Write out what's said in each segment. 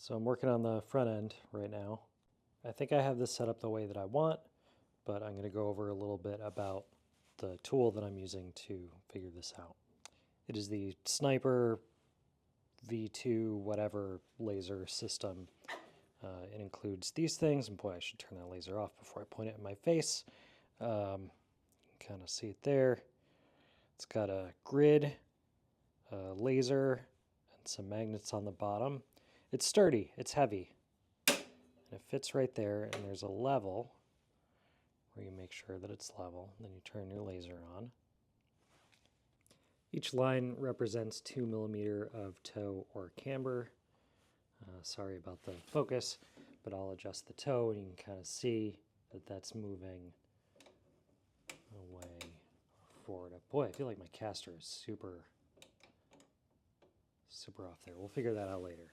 So I'm working on the front end right now. I think I have this set up the way that I want, but I'm going to go over a little bit about the tool that I'm using to figure this out. It is the Sniper V2 whatever laser system. It includes these things, and boy, I should turn that laser off before I point it in my face. You can kind of see it there. It's got a grid, a laser, and some magnets on the bottom. It's sturdy, it's heavy, and it fits right there, and there's a level where you make sure that it's level, and then you turn your laser on. Each line represents 2 millimeters of toe or camber. Sorry about the focus, but I'll adjust the toe and you can kind of see that that's moving away or forward. Boy, I feel like my caster is super off there. We'll figure that out later.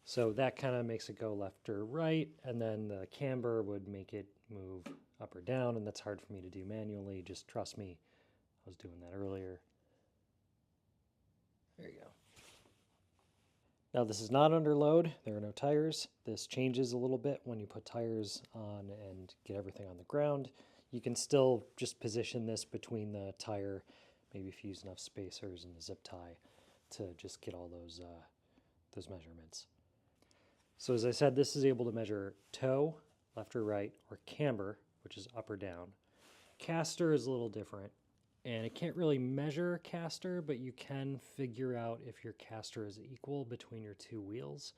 So that kind of makes it go left or right, and then the camber would make it move up or down, and that's hard for me to do manually. Just trust me, I was doing that earlier. There you go. Now this is not under load, there are no tires. This changes a little bit when you put tires on and get everything on the ground. You can still just position this between the tire, maybe if you use enough spacers and the zip tie to just get all those measurements. So as I said, this is able to measure toe, left or right, or camber, which is up or down. Caster is a little different. And it can't really measure caster, but you can figure out if your caster is equal between your two wheels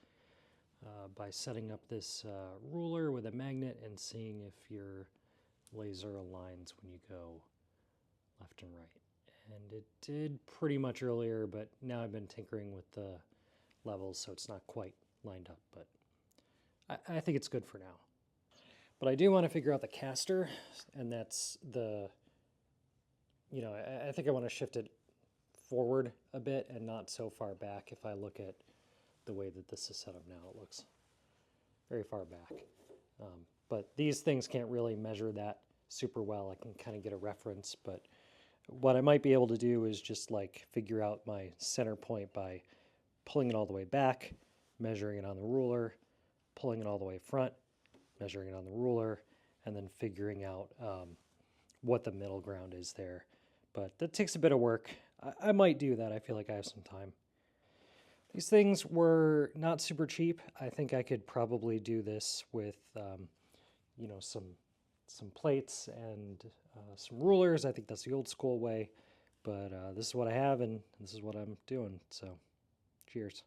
by setting up this ruler with a magnet and seeing if your laser aligns when you go left and right. And it did pretty much earlier, but now I've been tinkering with the levels, so it's not quite lined up, but I think it's good for now. But I do want to figure out the caster, and that's the... I think I want to shift it forward a bit and not so far back. If I look at the way that this is set up now, it looks very far back. But these things can't really measure that super well. I can kind of get a reference, but what I might be able to do is just like figure out my center point by pulling it all the way back, measuring it on the ruler, pulling it all the way front, measuring it on the ruler, and then figuring out what the middle ground is there. But that takes a bit of work. I might do that. I feel like I have some time. These things were not super cheap. I think I could probably do this with, some plates and some rulers. I think that's the old school way. But this is what I have, and this is what I'm doing. So, cheers.